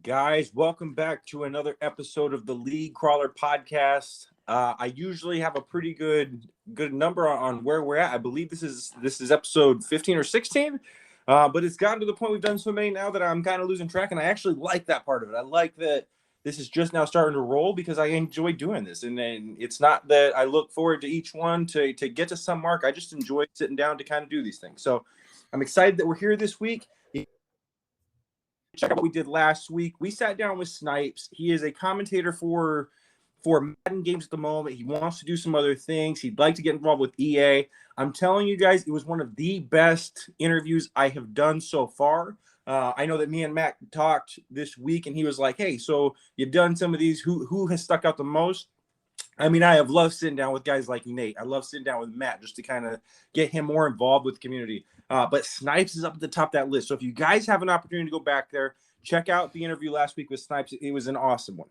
Guys, welcome back to another episode of the League Crawler podcast. I usually have a pretty good number on where we're at. I believe this is episode 15 or 16, but it's gotten to the point we've done so many now that I'm kind of losing track, and I actually like that part of it. I like that this is just now starting to roll because I enjoy doing this, and it's not that I look forward to each one to get to some mark. I just enjoy sitting down to kind of do these things. So I'm excited that we're here this week. Check out what we did last week. We sat down with Snipes. He is a commentator for Madden games at the moment. He wants to do some other things. He'd like to get involved with EA. I'm telling you guys, it was one of the best interviews I have done so far. I know that me and Matt talked this week, and he was like, hey, so you've done some of these. Who has stuck out the most? I mean, I have loved sitting down with guys like Nate. I love sitting down with Matt just to kind of get him more involved with the community. But Snipes is up at the top of that list. So if you guys have an opportunity to go back there, check out the interview last week with Snipes. It was an awesome one.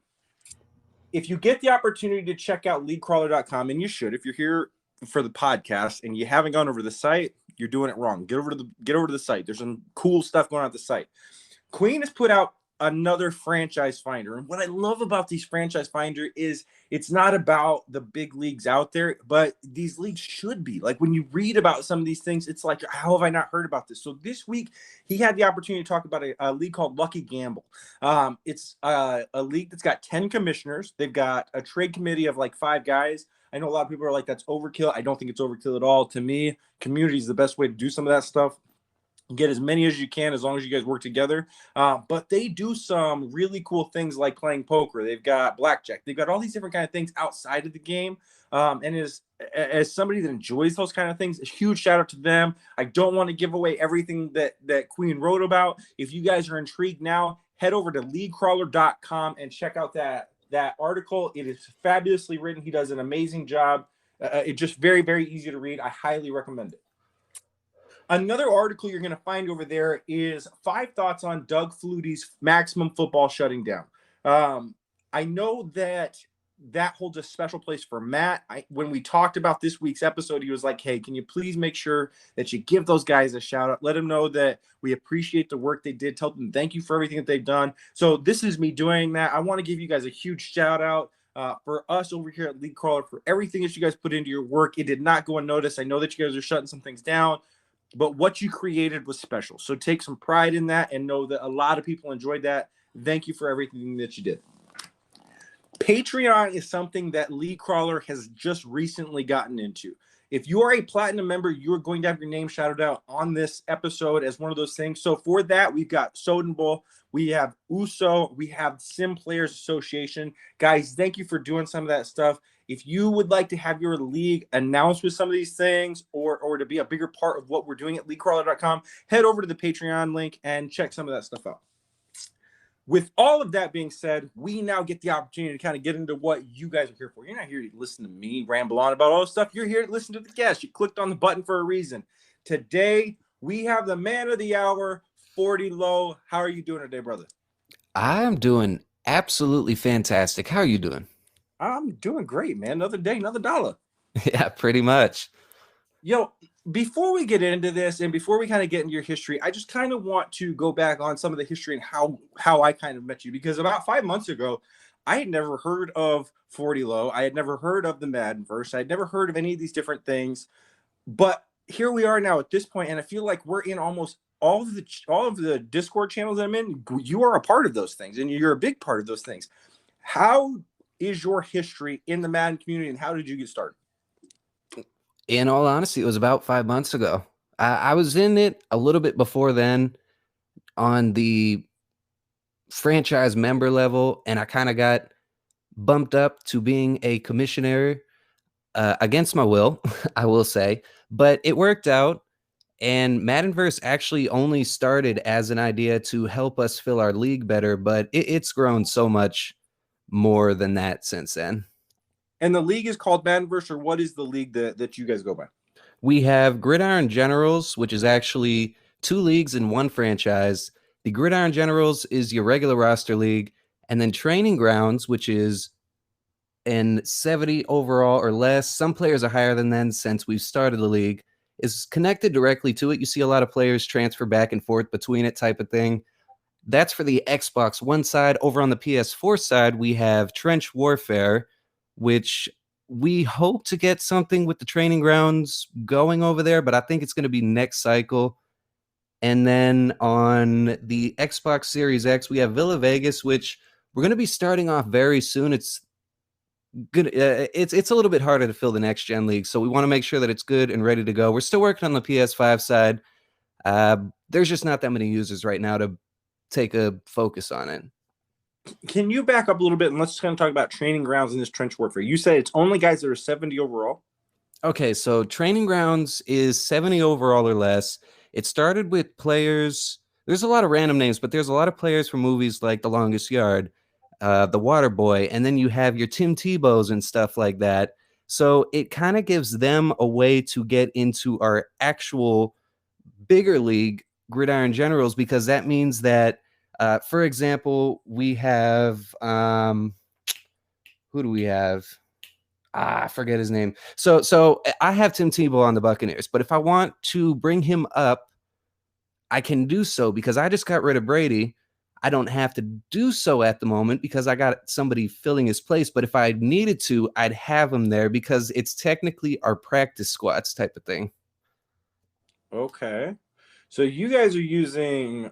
If you get the opportunity to check out leaguecrawler.com, and you should, if you're here for the podcast and you haven't gone over the site, you're doing it wrong. Get over to the site. There's some cool stuff going on at the site. Queen has put out another franchise finder. And what I love about these franchise finder is it's not about the big leagues out there, but these leagues should be. Like when you read about some of these things, it's like, how have I not heard about this? So this week he had the opportunity to talk about a league called Lucky Gamble. It's a league that's got 10 commissioners. They've got a trade committee of like 5 guys. I know a lot of people are like, that's overkill. I don't think it's overkill at all. To me, community is the best way to do some of that stuff. Get as many as you can as long as you guys work together. But they do some really cool things like playing poker. They've got blackjack. They've got all these different kind of things outside of the game. And as somebody that enjoys those kind of things, a huge shout out to them. I don't want to give away everything that Queen wrote about. If you guys are intrigued now, head over to leaguecrawler.com and check out that article. It is fabulously written. He does an amazing job. It's just very, very easy to read. I highly recommend it. Another article you're going to find over there is 5 thoughts on Doug Flutie's maximum football shutting down. I know that holds a special place for Matt. When we talked about this week's episode, he was like, hey, can you please make sure that you give those guys a shout out? Let them know that we appreciate the work they did. Tell them thank you for everything that they've done. So this is me doing that. I want to give you guys a huge shout out. For us over here at League Crawler, for everything that you guys put into your work. It did not go unnoticed. I know that you guys are shutting some things down, but what you created was special. So take some pride in that and know that a lot of people enjoyed that. Thank you for everything that you did. Patreon is something that League Crawler has just recently gotten into. If you are a platinum member, you're going to have your name shouted out on this episode as one of those things. So for that, we've got Sodenbull, we have USO, we have Sim Players Association. Guys, thank you for doing some of that stuff. If you would like to have your league announced with some of these things or to be a bigger part of what we're doing at leaguecrawler.com, head over to the Patreon link and check some of that stuff out. With all of that being said, we now get the opportunity to kind of get into what you guys are here for. You're not here to listen to me ramble on about all this stuff. You're here to listen to the guest. You clicked on the button for a reason. Today, we have the man of the hour, 40 Lohh. How are you doing today, brother? I'm doing absolutely fantastic. How are you doing? I'm doing great, man. Another day, another dollar. Yeah, pretty much. Yo, before we get into this and before we kind of get into your history, I just kind of want to go back on some of the history and how I kind of met you. Because about 5 months ago, I had never heard of 40 Lohh. I had never heard of the MaddenVerse. I had never heard of any of these different things. But here we are now at this point, and I feel like we're in almost all of the Discord channels I'm in. You are a part of those things, and you're a big part of those things. How is your history in the Madden community, and how did you get started? In all honesty, it was about 5 months ago. I was in it a little bit before then on the franchise member level, and I kind of got bumped up to being a commissioner against my will, I will say. But it worked out, and MaddenVerse actually only started as an idea to help us fill our league better, but it's grown so much more than that since then. And the league is called MaddenVerse, or what is the league that you guys go by? We have Gridiron Generals, which is actually 2 leagues in one franchise. The Gridiron Generals is your regular roster league, and then Training Grounds, which is in 70 overall or less. Some players are higher than that since we've started the league, is connected directly to it. You see a lot of players transfer back and forth between it type of thing. That's for the Xbox One side. Over on the PS4 side, we have Trench Warfare, which we hope to get something with the training grounds going over there, but I think it's going to be next cycle. And then on the Xbox Series X, we have Villa Vegas, which we're going to be starting off very soon. It's good. It's a little bit harder to fill the next gen league, so we want to make sure that it's good and ready to go. We're still working on the PS5 side. There's just not that many users right now to take a focus on it. Can you back up a little bit and let's kind of talk about training grounds in this trench warfare? You said it's only guys that are 70 overall. Okay, so training grounds is 70 overall or less. It started with players. There's a lot of random names, but there's a lot of players from movies like The Longest Yard, The Water Boy, and then you have your Tim Tebows and stuff like that. So it kind of gives them a way to get into our actual bigger league, Gridiron Generals, because that means that, for example, we have who do we have? I forget his name. So I have Tim Tebow on the Buccaneers, but if I want to bring him up, I can do so because I just got rid of Brady. I don't have to do so at the moment because I got somebody filling his place. But if I needed to, I'd have him there because it's technically our practice squads type of thing. Okay. So you guys are using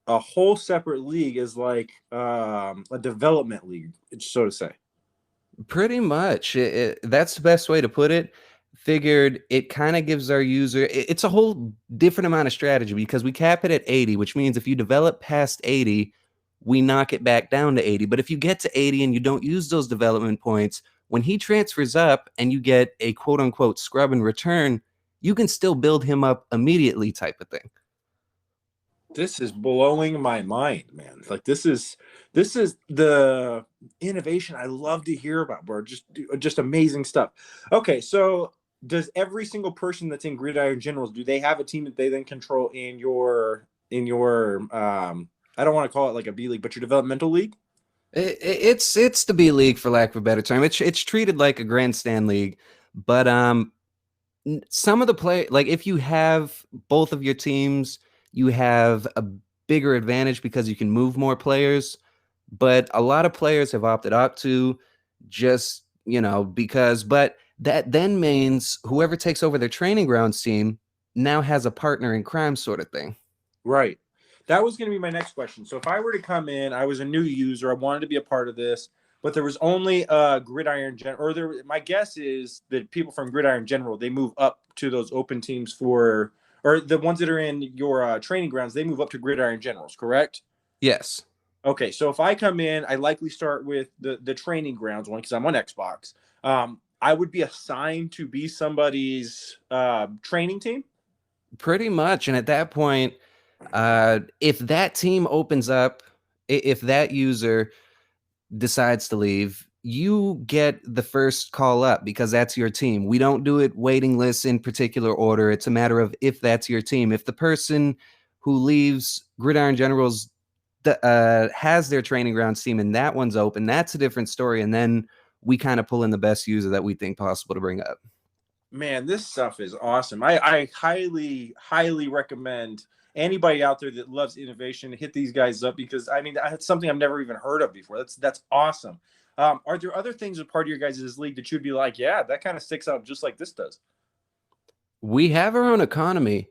a whole separate league as like a development league, so to say. Pretty much. That's the best way to put it. Figured it kind of gives our user, it's a whole different amount of strategy because we cap it at 80, which means if you develop past 80, we knock it back down to 80. But if you get to 80 and you don't use those development points, when he transfers up and you get a quote unquote scrub in return, you can still build him up immediately type of thing. This is blowing my mind, man. Like this is the innovation I love to hear about, bro. Just amazing stuff. Okay, so does every single person that's in Gridiron Generals, do they have a team that they then control in your I don't want to call it like a B league, but your developmental league? It's the B league for lack of a better term. It's treated like a grandstand league, but some of the play, like if you have both of your teams, you have a bigger advantage because you can move more players. But a lot of players have opted out to just, because, but that then means whoever takes over their training grounds team now has a partner in crime sort of thing. Right. That was going to be my next question. So if I were to come in, I was a new user, I wanted to be a part of this, but there was only a Gridiron General, my guess is that people from Gridiron General, they move up to those open teams or the ones that are in your training grounds, they move up to Gridiron Generals, correct? Yes. Okay, so if I come in, I likely start with the training grounds one because I'm on Xbox. I would be assigned to be somebody's training team? Pretty much. And at that point, if that team opens up, if that user decides to leave, you get the first call up because that's your team. We don't do it waiting lists in particular order. It's a matter of if that's your team. If the person who leaves Gridiron Generals has their training grounds team and that one's open, that's a different story. And then we kind of pull in the best user that we think possible to bring up. Man, this stuff is awesome. I highly, highly recommend anybody out there that loves innovation hit these guys up because I mean that's something I've never even heard of before. That's awesome. Are there other things as part of your guys' league that you'd be like, yeah, that kind of sticks out just like this does? We have our own economy,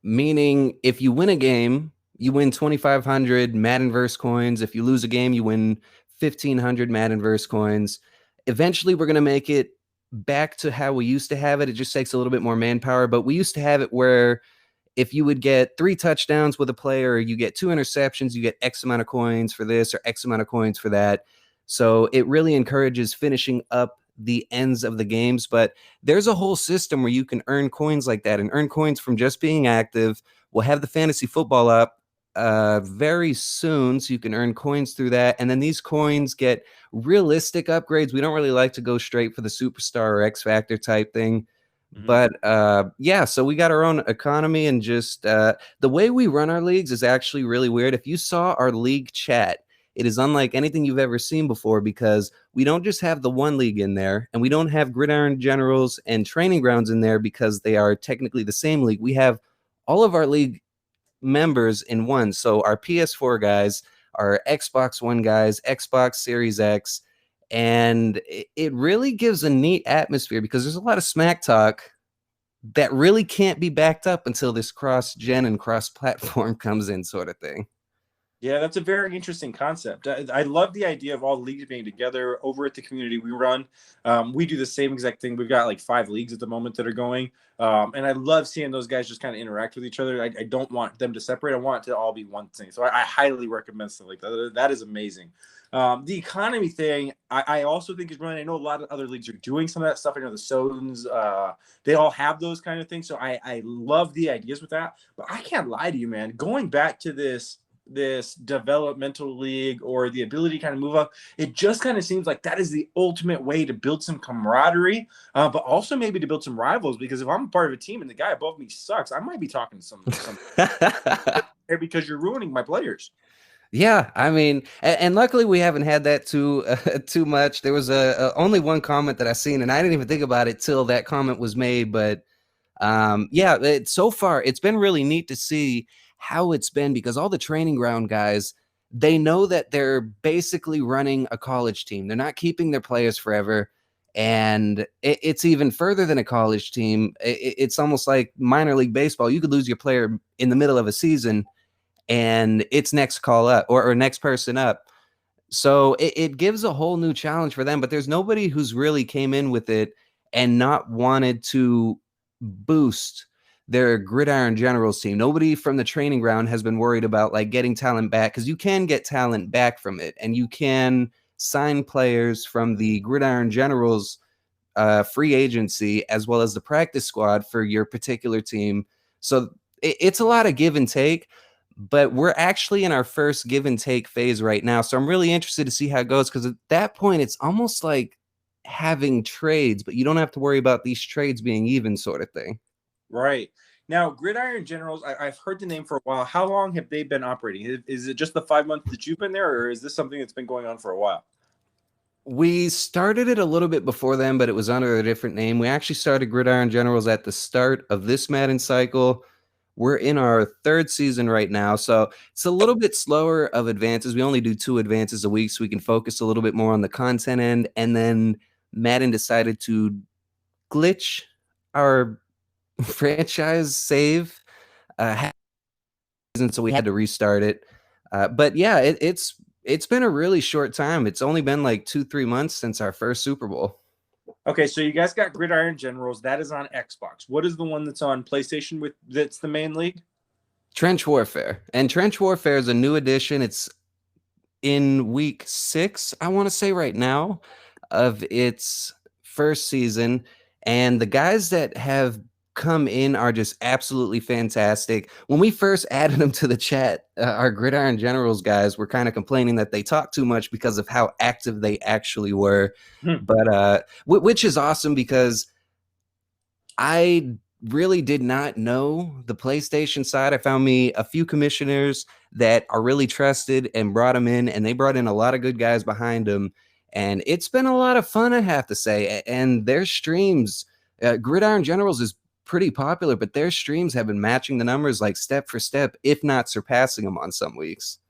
meaning if you win a game, you win 2,500 MaddenVerse coins. If you lose a game, you win 1,500 MaddenVerse coins. Eventually, we're going to make it back to how we used to have it. It just takes a little bit more manpower, but we used to have it where if you would get 3 touchdowns with a player, you get 2 interceptions, you get X amount of coins for this or X amount of coins for that. So it really encourages finishing up the ends of the games. But there's a whole system where you can earn coins like that and earn coins from just being active. We'll have the fantasy football up very soon, so you can earn coins through that. And then these coins get realistic upgrades. We don't really like to go straight for the superstar or X Factor type thing. But yeah, so we got our own economy and just the way we run our leagues is actually really weird. If you saw our league chat, it is unlike anything you've ever seen before because we don't just have the one league in there and we don't have Gridiron Generals and Training Grounds in there because they are technically the same league. We have all of our league members in one. So our PS4 guys, our Xbox One guys, Xbox Series X, and it really gives a neat atmosphere because there's a lot of smack talk that really can't be backed up until this cross-gen and cross-platform comes in, sort of thing. Yeah, that's a very interesting concept. I love the idea of all leagues being together over at the community we run. We do the same exact thing. We've got like 5 leagues at the moment that are going. And I love seeing those guys just kind of interact with each other. I don't want them to separate. I want it to all be one thing. So I highly recommend something like that. That is amazing. The economy thing, I also think is brilliant. I know a lot of other leagues are doing some of that stuff. I know the Sodans, they all have those kind of things. So I love the ideas with that. But I can't lie to you, man. Going back to this developmental league or the ability to kind of move up, it just kind of seems like that is the ultimate way to build some camaraderie, but also maybe to build some rivals, because if I'm a part of a team and the guy above me sucks, I might be talking to some because you're ruining my players. Yeah, I mean, and luckily we haven't had that too much. There was only one comment that I seen, and I didn't even think about it till that comment was made. But yeah, so far it's been really neat to see how it's been, because all the training ground guys, they know that they're basically running a college team. They're not keeping their players forever. And it's even further than a college team. It's almost like minor league baseball. You could lose your player in the middle of a season and it's next call up or next person up. So it gives a whole new challenge for them, but there's nobody who's really came in with it and not wanted to boost their Gridiron Generals team. Nobody from the training ground has been worried about like getting talent back, because you can get talent back from it, and you can sign players from the Gridiron Generals free agency as well as the practice squad for your particular team. So it's a lot of give and take, but we're actually in our first give and take phase right now. So I'm really interested to see how it goes, because at that point, it's almost like having trades, but you don't have to worry about these trades being even, sort of thing. Right. Now, Gridiron Generals, I've heard the name for a while. How long have they been operating? Is it just the 5 months that you've been there, or is this something that's been going on for a while? We started it a little bit before then, but it was under a different name. We actually started Gridiron Generals at the start of this Madden cycle. We're in our 3rd season right now, so it's a little bit slower of advances. We only do 2 advances a week, so we can focus a little bit more on the content end. And then Madden decided to glitch our franchise save, so we had to restart it. But yeah, it's been a really short time. It's only been like 2-3 months since our first Super Bowl. Okay, so you guys got Gridiron Generals. That is on Xbox. What is the one that's on PlayStation with that's the main league? Trench Warfare. And Trench Warfare is a new edition. It's in week 6, I want to say right now, of its first season. And the guys that have come in are just absolutely fantastic. When we first added them to the chat, our Gridiron Generals guys were kind of complaining that they talked too much because of how active they actually were. But which is awesome, because I really did not know the PlayStation side. I found me a few commissioners that are really trusted and brought them in, and they brought in a lot of good guys behind them. And it's been a lot of fun, I have to say. And their streams, Gridiron Generals is pretty popular, but their streams have been matching the numbers like step for step, if not surpassing them on some weeks.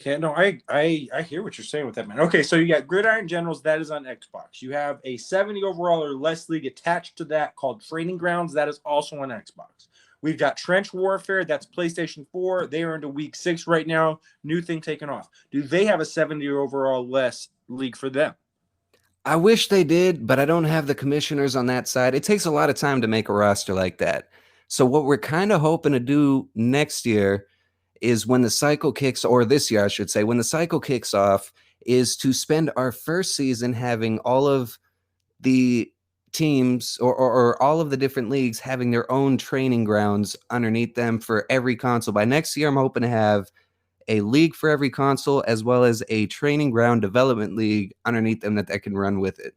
Yeah, no, I hear what you're saying with that, man. Okay, so you got Gridiron Generals, that is on Xbox. You have a 70 overall or less league attached to that called Training Grounds. That is also on Xbox. We've got Trench Warfare, that's PlayStation 4. They are into week 6 right now. New thing taken off. Do they have a 70 overall less league for them? I wish they did, but I don't have the commissioners on that side. It takes a lot of time to make a roster like that. So what we're kind of hoping to do next year is, when the cycle kicks, or this year, I should say, when the cycle kicks off, is to spend our first season having all of the teams or all of the different leagues having their own training grounds underneath them for every console. By next year, I'm hoping to have a league for every console, as well as a training ground development league underneath them that can run with it.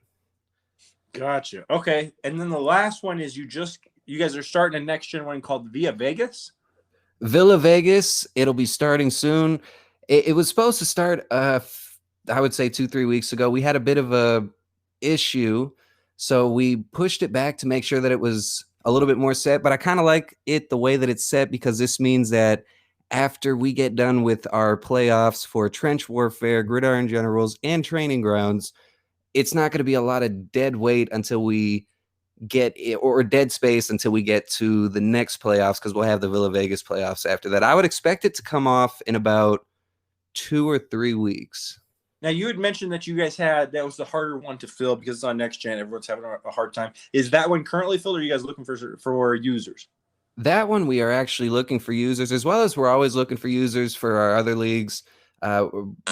Gotcha. Okay. And then the last one is you guys are starting a next gen one called Via Vegas. Villa Vegas, it'll be starting soon. It was supposed to start, I would say 2-3 weeks ago. We had a bit of a issue, so we pushed it back to make sure that it was a little bit more set, but I kind of like it the way that it's set, because this means that after we get done with our playoffs for trench warfare, gridiron generals, and training grounds, it's not going to be a lot of dead weight until we get it, or dead space until we get to the next playoffs, because we'll have the Villa Vegas playoffs after that. I would expect it to come off in about 2 or 3 weeks. Now, you had mentioned that you guys had, that was the harder one to fill because it's on next gen. Everyone's having a hard time. Is that one currently filled, or are you guys looking for users? That one, we are actually looking for users, as well as we're always looking for users for our other leagues.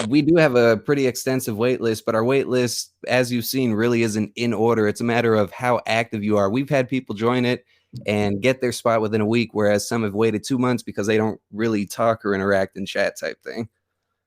We do have a pretty extensive wait list, but our wait list, as you've seen, really isn't in order. It's a matter of how active you are. We've had people join it and get their spot within a week, whereas some have waited 2 months because they don't really talk or interact in chat type thing.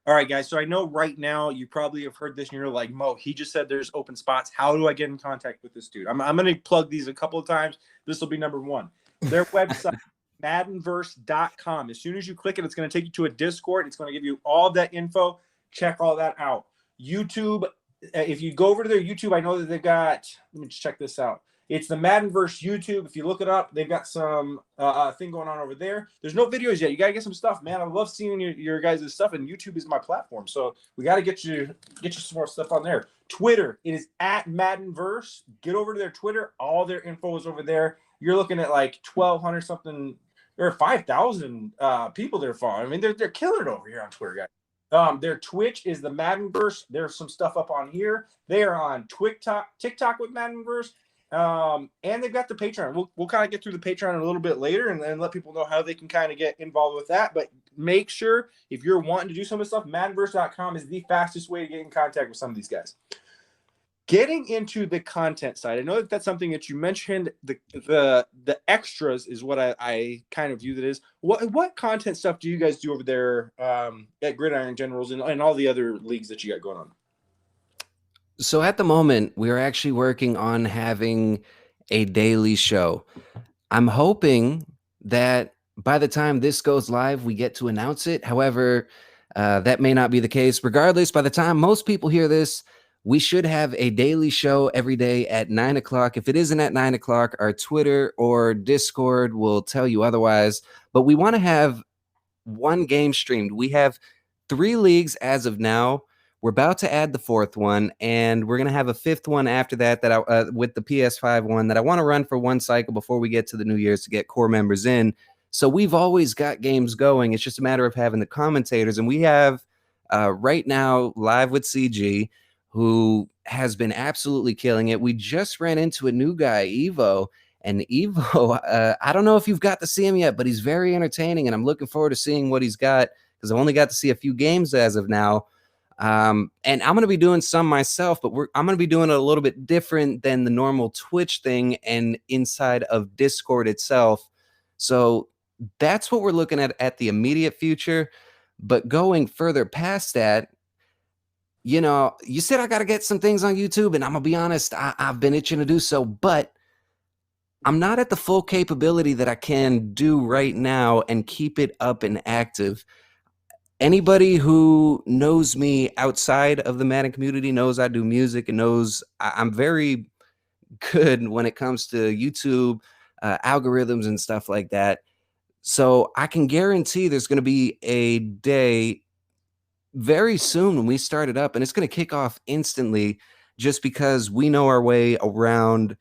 All right, guys. So I know right now you probably have heard this and you're like, Mo, he just said there's open spots. How do I get in contact with this dude? I'm going to plug these a couple of times. This will be number one. Their website, MaddenVerse.com. As soon as you click it, it's going to take you to a Discord. It's going to give you all that info. Check all that out. YouTube, if you go over to their YouTube, I know that they've got, let me just check this out. It's the MaddenVerse YouTube. If you look it up, they've got some thing going on over there. There's no videos yet. You got to get some stuff, man. I love seeing your guys' stuff, and YouTube is my platform. So we got to get you some more stuff on there. Twitter, it is at MaddenVerse. Get over to their Twitter. All their info is over there. You're looking at like 1,200 something, or 5,000 people they're following. I mean, they're killing it over here on Twitter, guys. Their Twitch is the MaddenVerse. There's some stuff up on here. They are on TikTok with MaddenVerse. And they've got the Patreon. We'll kind of get through the Patreon a little bit later and let people know how they can kind of get involved with that. But make sure, if you're wanting to do some of this stuff, MaddenVerse.com is the fastest way to get in contact with some of these guys. Getting into the content side, I know that that's something that you mentioned. The extras is what I kind of view that is. What content stuff do you guys do over there at Gridiron Generals and all the other leagues that you got going on? So at the moment, we're actually working on having a daily show. I'm hoping that by the time this goes live, we get to announce it. However, that may not be the case. Regardless, by the time most people hear this, we should have a daily show every day at 9 o'clock. If it isn't at 9 o'clock, our Twitter or Discord will tell you otherwise. But we want to have one game streamed. We have 3 leagues as of now. We're about to add the 4th one, and we're going to have a 5th one after that, with the PS5 one that I want to run for 1 cycle before we get to the New Year's to get core members in. So we've always got games going. It's just a matter of having the commentators, and we have right now Live with CG, who has been absolutely killing it. We just ran into a new guy, Evo, and Evo, I don't know if you've got to see him yet, but he's very entertaining, and I'm looking forward to seeing what he's got, because I've only got to see a few games as of now. And I'm going to be doing some myself, but I'm going to be doing it a little bit different than the normal Twitch thing and inside of Discord itself. So that's what we're looking at the immediate future. But going further past that, you know, you said I got to get some things on YouTube, and I'm going to be honest, I've been itching to do so, but I'm not at the full capability that I can do right now and keep it up and active. Anybody who knows me outside of the Madden community knows I do music and knows I'm very good when it comes to YouTube algorithms and stuff like that. So I can guarantee there's going to be a day very soon when we start it up, and it's going to kick off instantly just because we know our way around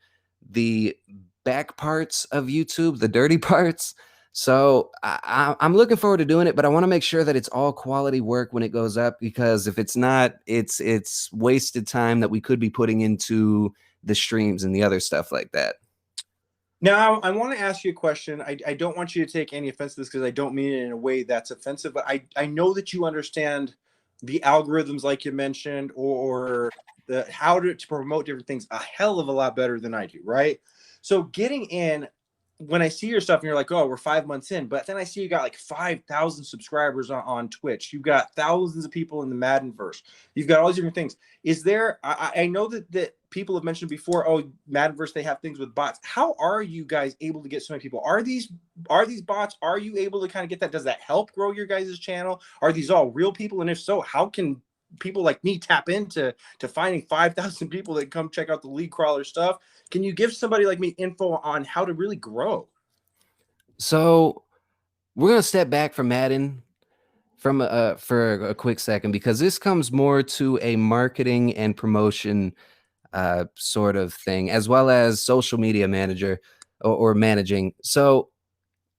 the back parts of YouTube, the dirty parts. So I'm looking forward to doing it, but I want to make sure that it's all quality work when it goes up, because if it's not, it's wasted time that we could be putting into the streams and the other stuff like that. Now, I want to ask you a question. I don't want you to take any offense to this, because I don't mean it in a way that's offensive, but I know that you understand the algorithms, like you mentioned, or the how to promote different things a hell of a lot better than I do, right? So getting in, when I see your stuff and you're like, oh, we're 5 months in, but then I see you got like 5,000 subscribers on Twitch. You've got thousands of people in the MaddenVerse. You've got all these different things. Is there, I know that people have mentioned before, oh, MaddenVerse, they have things with bots. How are you guys able to get so many people? Are these bots? Are you able to kind of get that? Does that help grow your guys' channel? Are these all real people? And if so, how can people like me tap into to finding 5,000 people that come check out the league crawler stuff. Can you give somebody like me info on how to really grow? So we're gonna step back from Madden for a quick second, because this comes more to a marketing and promotion sort of thing, as well as social media manager or managing. So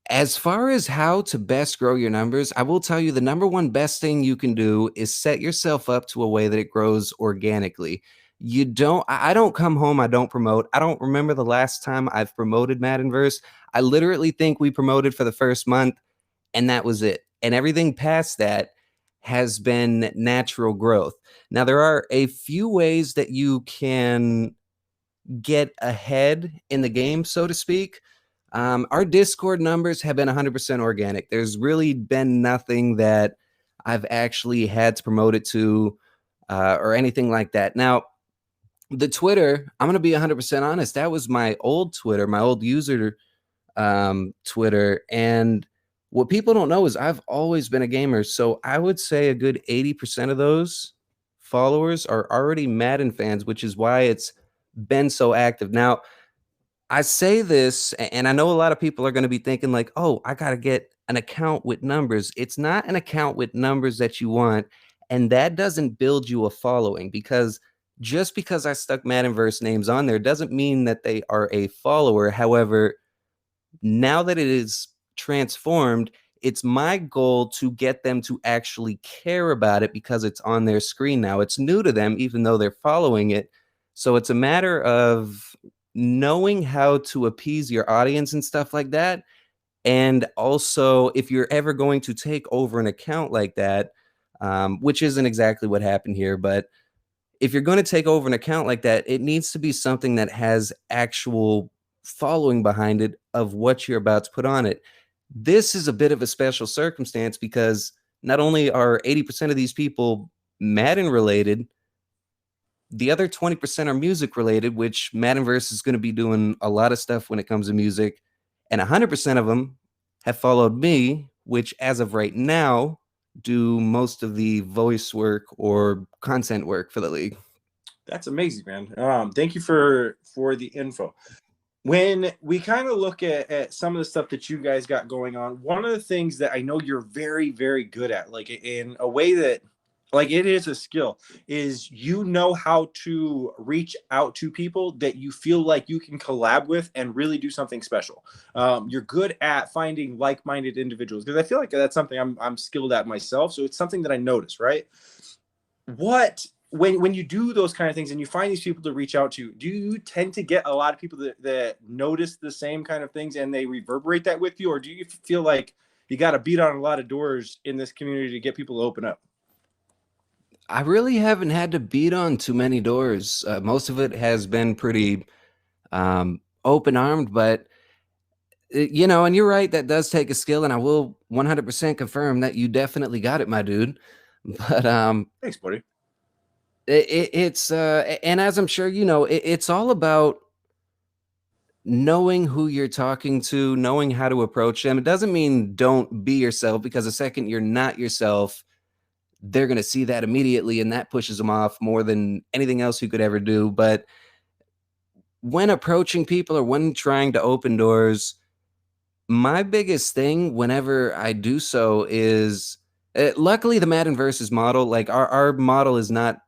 as far as how to best grow your numbers, I will tell you the number one best thing you can do is set yourself up to a way that it grows organically. You don't, I don't come home, I don't promote. I don't remember the last time I've promoted MaddenVerse. I literally think we promoted for the first month and that was it. And everything past that has been natural growth. Now, there are a few ways that you can get ahead in the game, so to speak. Our Discord numbers have been 100% organic. There's really been nothing that I've actually had to promote it to or anything like that. Now, the Twitter, I'm going to be 100% honest. That was my old Twitter, my old user Twitter. And what people don't know is I've always been a gamer. So I would say a good 80% of those followers are already Madden fans, which is why it's been so active. Now, I say this, and I know a lot of people are going to be thinking like, oh, I got to get an account with numbers. It's not an account with numbers that you want. And that doesn't build you a following, because just because I stuck MaddenVerse names on there doesn't mean that they are a follower. However, now that it is transformed, it's my goal to get them to actually care about it because it's on their screen now. It's new to them, even though they're following it. So it's a matter of knowing how to appease your audience and stuff like that. And also, if you're ever going to take over an account like that, which isn't exactly what happened here, but if you're going to take over an account like that, it needs to be something that has actual following behind it of what you're about to put on it. This is a bit of a special circumstance because not only are 80% of these people Madden related, the other 20% are music related, which MaddenVerse is going to be doing a lot of stuff when it comes to music. And 100% of them have followed me, which as of right now, do most of the voice work or content work for the league. That's amazing, man. Thank you for the info. When we kind of look at some of the stuff that you guys got going on, one of the things that I know you're very, very good at, like in a way that, like it is a skill, is you know how to reach out to people that you feel like you can collab with and really do something special. You're good at finding like-minded individuals, because I feel like that's something I'm skilled at myself. So it's something that I notice, right? What when you do those kind of things and you find these people to reach out to, do you tend to get a lot of people that notice the same kind of things and they reverberate that with you, or do you feel like you got to beat on a lot of doors in this community to get people to open up? I really haven't had to beat on too many doors. Most of it has been pretty open armed, but you know, and you're right, that does take a skill, and I will 100% confirm that you definitely got it, my dude. But Thanks, buddy. it's and as I'm sure you know, it's all about knowing who you're talking to, knowing how to approach them. It doesn't mean don't be yourself, because the second you're not yourself, they're going to see that immediately, and that pushes them off more than anything else you could ever do. But when approaching people or when trying to open doors, my biggest thing whenever I do so is luckily the MaddenVerse's model, like our model is not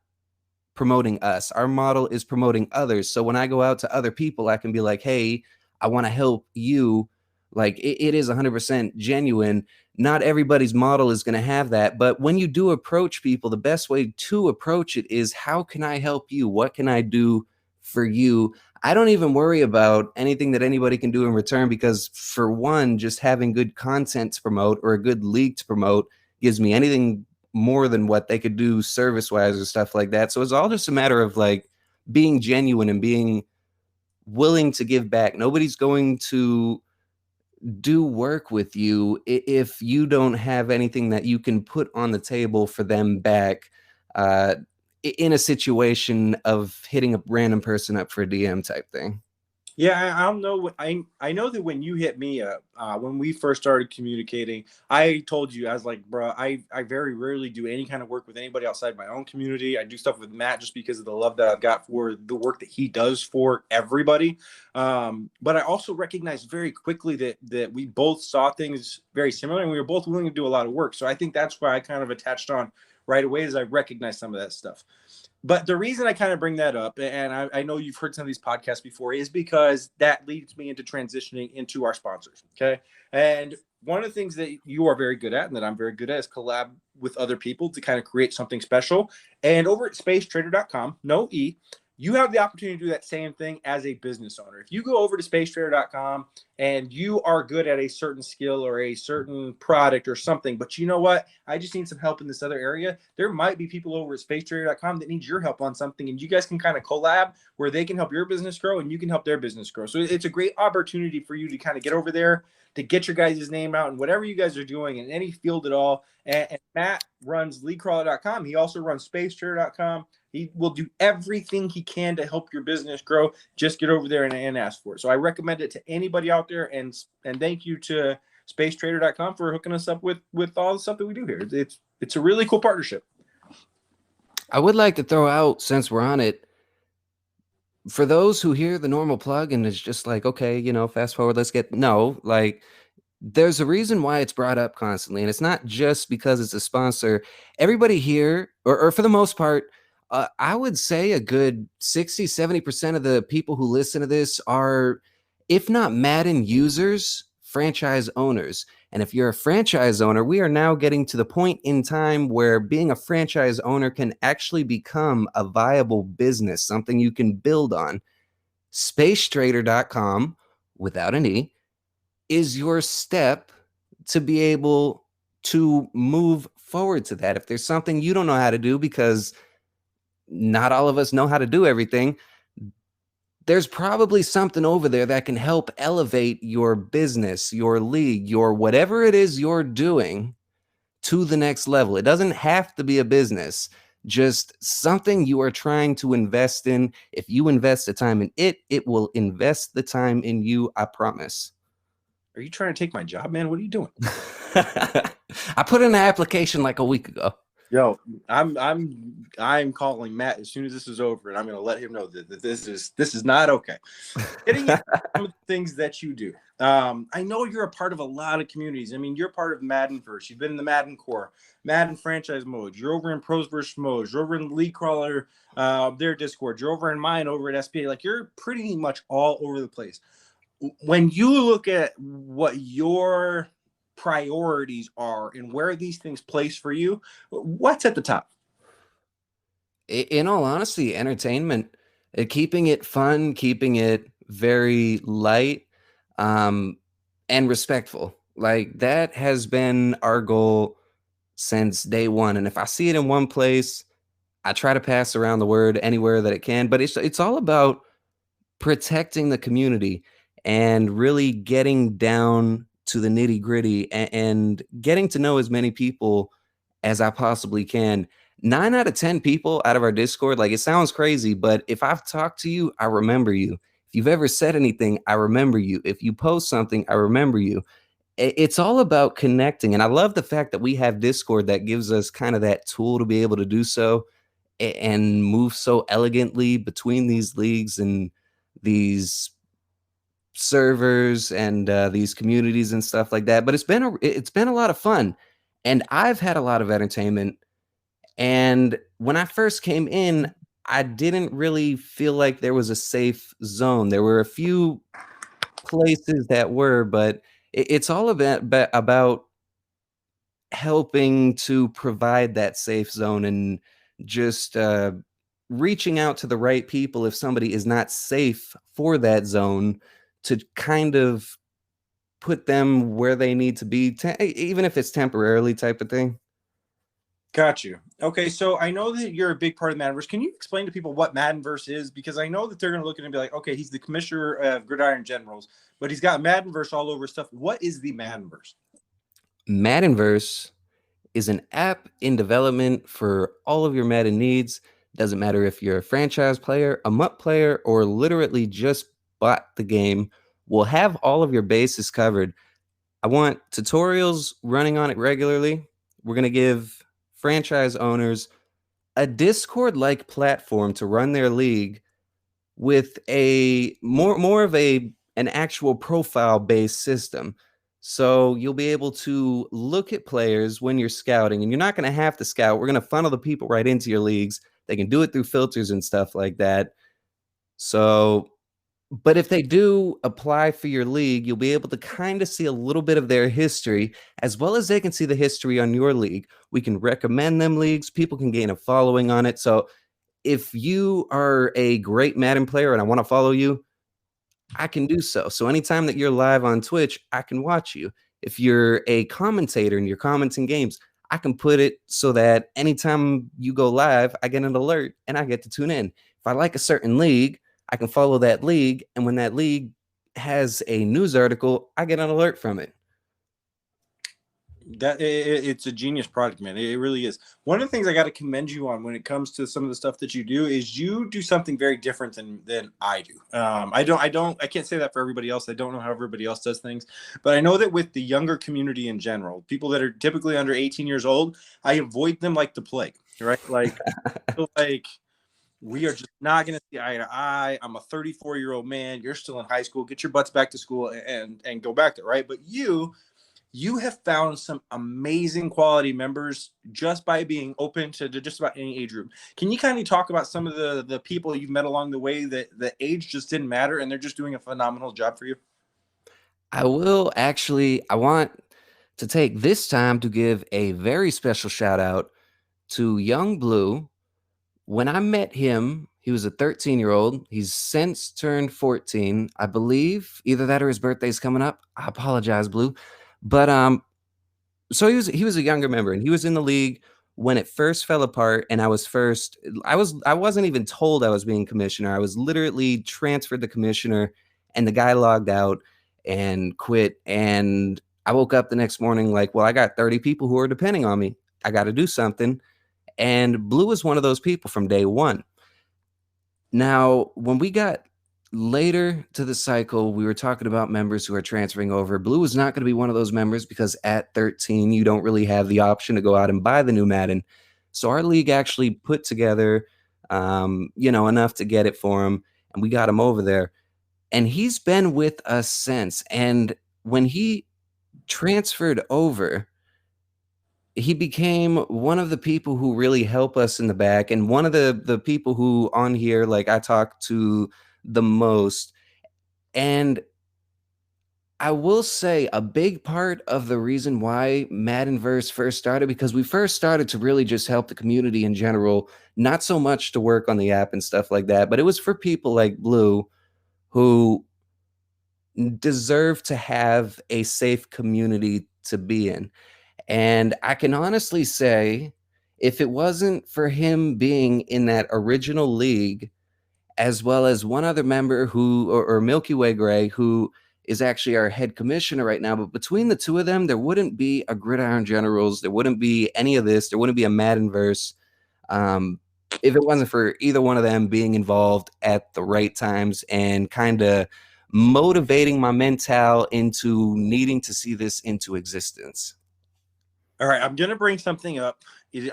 promoting us. Our model is promoting others. So when I go out to other people, I can be like, hey, I want to help you. Like it is 100% genuine. Not everybody's model is going to have that. But when you do approach people, the best way to approach it is, how can I help you? What can I do for you? I don't even worry about anything that anybody can do in return, because for one, just having good content to promote or a good league to promote gives me anything more than what they could do service wise or stuff like that. So it's all just a matter of like being genuine and being willing to give back. Nobody's going to do work with you if you don't have anything that you can put on the table for them back in a situation of hitting a random person up for a DM type thing. Yeah, I don't know. I know that when you hit me up, when we first started communicating, I told you I was like, bro, I very rarely do any kind of work with anybody outside my own community. I do stuff with Matt just because of the love that I've got for the work that he does for everybody. But I also recognized very quickly that we both saw things very similar, and we were both willing to do a lot of work. So I think that's why I kind of attached on right away, as I recognized some of that stuff. But the reason I kind of bring that up, and I know you've heard some of these podcasts before, is because that leads me into transitioning into our sponsors. Okay. And one of the things that you are very good at and that I'm very good at is collab with other people to kind of create something special. And over at spacetradr.com, no E, you have the opportunity to do that same thing as a business owner. If you go over to spacetradr.com and you are good at a certain skill or a certain product or something, but you know what? I just need some help in this other area. There might be people over at spacetradr.com that need your help on something, and you guys can kind of collab where they can help your business grow and you can help their business grow. So it's a great opportunity for you to kind of get over there, to get your guys' name out and whatever you guys are doing in any field at all. And Matt runs leadcrawler.com. He also runs spacetradr.com. He will do everything he can to help your business grow. Just get over there and ask for it. So I recommend it to anybody out there. And thank you to spacetradr.com for hooking us up with all the stuff that we do here. It's a really cool partnership. I would like to throw out, since we're on it, for those who hear the normal plug and it's just like, okay, fast forward, let's get like, there's a reason why it's brought up constantly, and it's not just because it's a sponsor. Everybody here, or for the most part, I would say a good 60-70% of the people who listen to this are, if not Madden users, franchise owners. And if you're a franchise owner, we are now getting to the point in time where being a franchise owner can actually become a viable business, something you can build on. SpaceTrader.com, without an E, is your step to be able to move forward to that. If there's something you don't know how to do, because not all of us know how to do everything, there's probably something over there that can help elevate your business, your league, your whatever it is you're doing to the next level. It doesn't have to be a business, just something you are trying to invest in. If you invest the time in it, it will invest the time in you, I promise. Are you trying to take my job, man? What are you doing? I put in an application like a week ago. Yo, I'm calling Matt as soon as this is over, and I'm going to let him know that this is not okay. Getting into some of the things that you do. I know you're a part of a lot of communities. I mean, you're part of MaddenVerse. You've been in the Madden Core, Madden Franchise Mode. You're over in Pros vs. Mode. You're over in League Crawler, their Discord. You're over in mine over at SPA. Like, you're pretty much all over the place. When you look at what your priorities are and where these things place for you, what's at the top? In all honesty, entertainment, keeping it fun, keeping it very light, and respectful. Like, that has been our goal since day one. And if I see it in one place, I try to pass around the word anywhere that it can. But it's all about protecting the community and really getting down to the nitty gritty and getting to know as many people as I possibly can. 9 out of 10 people out of our Discord, like, it sounds crazy, but if I've talked to you, I remember you. If you've ever said anything, I remember you. If you post something, I remember you. It's all about connecting. And I love the fact that we have Discord that gives us kind of that tool to be able to do so and move so elegantly between these leagues and these servers and these communities and stuff like that. But it's been a lot of fun, and I've had a lot of entertainment. And when I first came in, I didn't really feel like there was a safe zone. There were a few places that were, but it's all about helping to provide that safe zone and just reaching out to the right people if somebody is not safe for that zone, to kind of put them where they need to be, even if it's temporarily, type of thing. Got you. Okay, so I know that you're a big part of MaddenVerse. Can you explain to people what MaddenVerse is? Because I know that they're going to look at it and be like, okay, he's the commissioner of Gridiron Generals, but he's got MaddenVerse all over stuff. What is the MaddenVerse? MaddenVerse is an app in development for all of your Madden needs. Doesn't matter if you're a franchise player, a MUT player, or literally just bought the game will have all of your bases covered. I want tutorials running on it regularly. We're going to give franchise owners a Discord-like platform to run their league with a more of an actual profile-based system. So you'll be able to look at players when you're scouting, and you're not going to have to scout. We're going to funnel the people right into your leagues. They can do it through filters and stuff like that. So, but if they do apply for your league, you'll be able to kind of see a little bit of their history, as well as they can see the history on your league. We can recommend them leagues. People can gain a following on it. So if you are a great Madden player and I want to follow you, I can do so. So anytime that you're live on Twitch, I can watch you. If you're a commentator and you're commenting games, I can put it so that anytime you go live, I get an alert and I get to tune in. If I like a certain league, I can follow that league. And when that league has a news article, I get an alert from it. It's a genius product, man. It really is. One of the things I got to commend you on when it comes to some of the stuff that you do is you do something very different than I do. I can't say that for everybody else. I don't know how everybody else does things, but I know that with the younger community in general, people that are typically under 18 years old, I avoid them like the plague, right? Like, like we are just not going to see eye to eye. I'm a 34-year-old man. You're still in high school. Get your butts back to school and go back there, right? But you have found some amazing quality members just by being open to just about any age group. Can you kind of talk about some of the people you've met along the way that the age just didn't matter and they're just doing a phenomenal job for you? I will actually, I want to take this time to give a very special shout out to Young Blue. When I met him, he was a 13-year-old. He's since turned 14, I believe. Either that or his birthday's coming up. I apologize, Blue. But so he was a younger member, and he was in the league when it first fell apart. And I wasn't even told I was being commissioner. I was literally transferred to commissioner, and the guy logged out and quit. And I woke up the next morning like, well, I got 30 people who are depending on me. I got to do something. And Blue was one of those people from day one. Now, when we got later to the cycle, we were talking about members who are transferring over. Blue is not going to be one of those members because at 13, you don't really have the option to go out and buy the new Madden. So our league actually put together, enough to get it for him, and we got him over there. And he's been with us since. And when he transferred over, he became one of the people who really help us in the back, and one of the people who on here, like, I talk to the most. And I will say a big part of the reason why MaddenVerse first started, because we first started to really just help the community in general, not so much to work on the app and stuff like that, but it was for people like Blue who deserve to have a safe community to be in. And I can honestly say, if it wasn't for him being in that original league, as well as one other member who, or Milky Way Gray, who is actually our head commissioner right now, but between the two of them, there wouldn't be a Gridiron Generals. There wouldn't be any of this. There wouldn't be a MaddenVerse if it wasn't for either one of them being involved at the right times and kind of motivating my mental into needing to see this into existence. All right, I'm going to bring something up.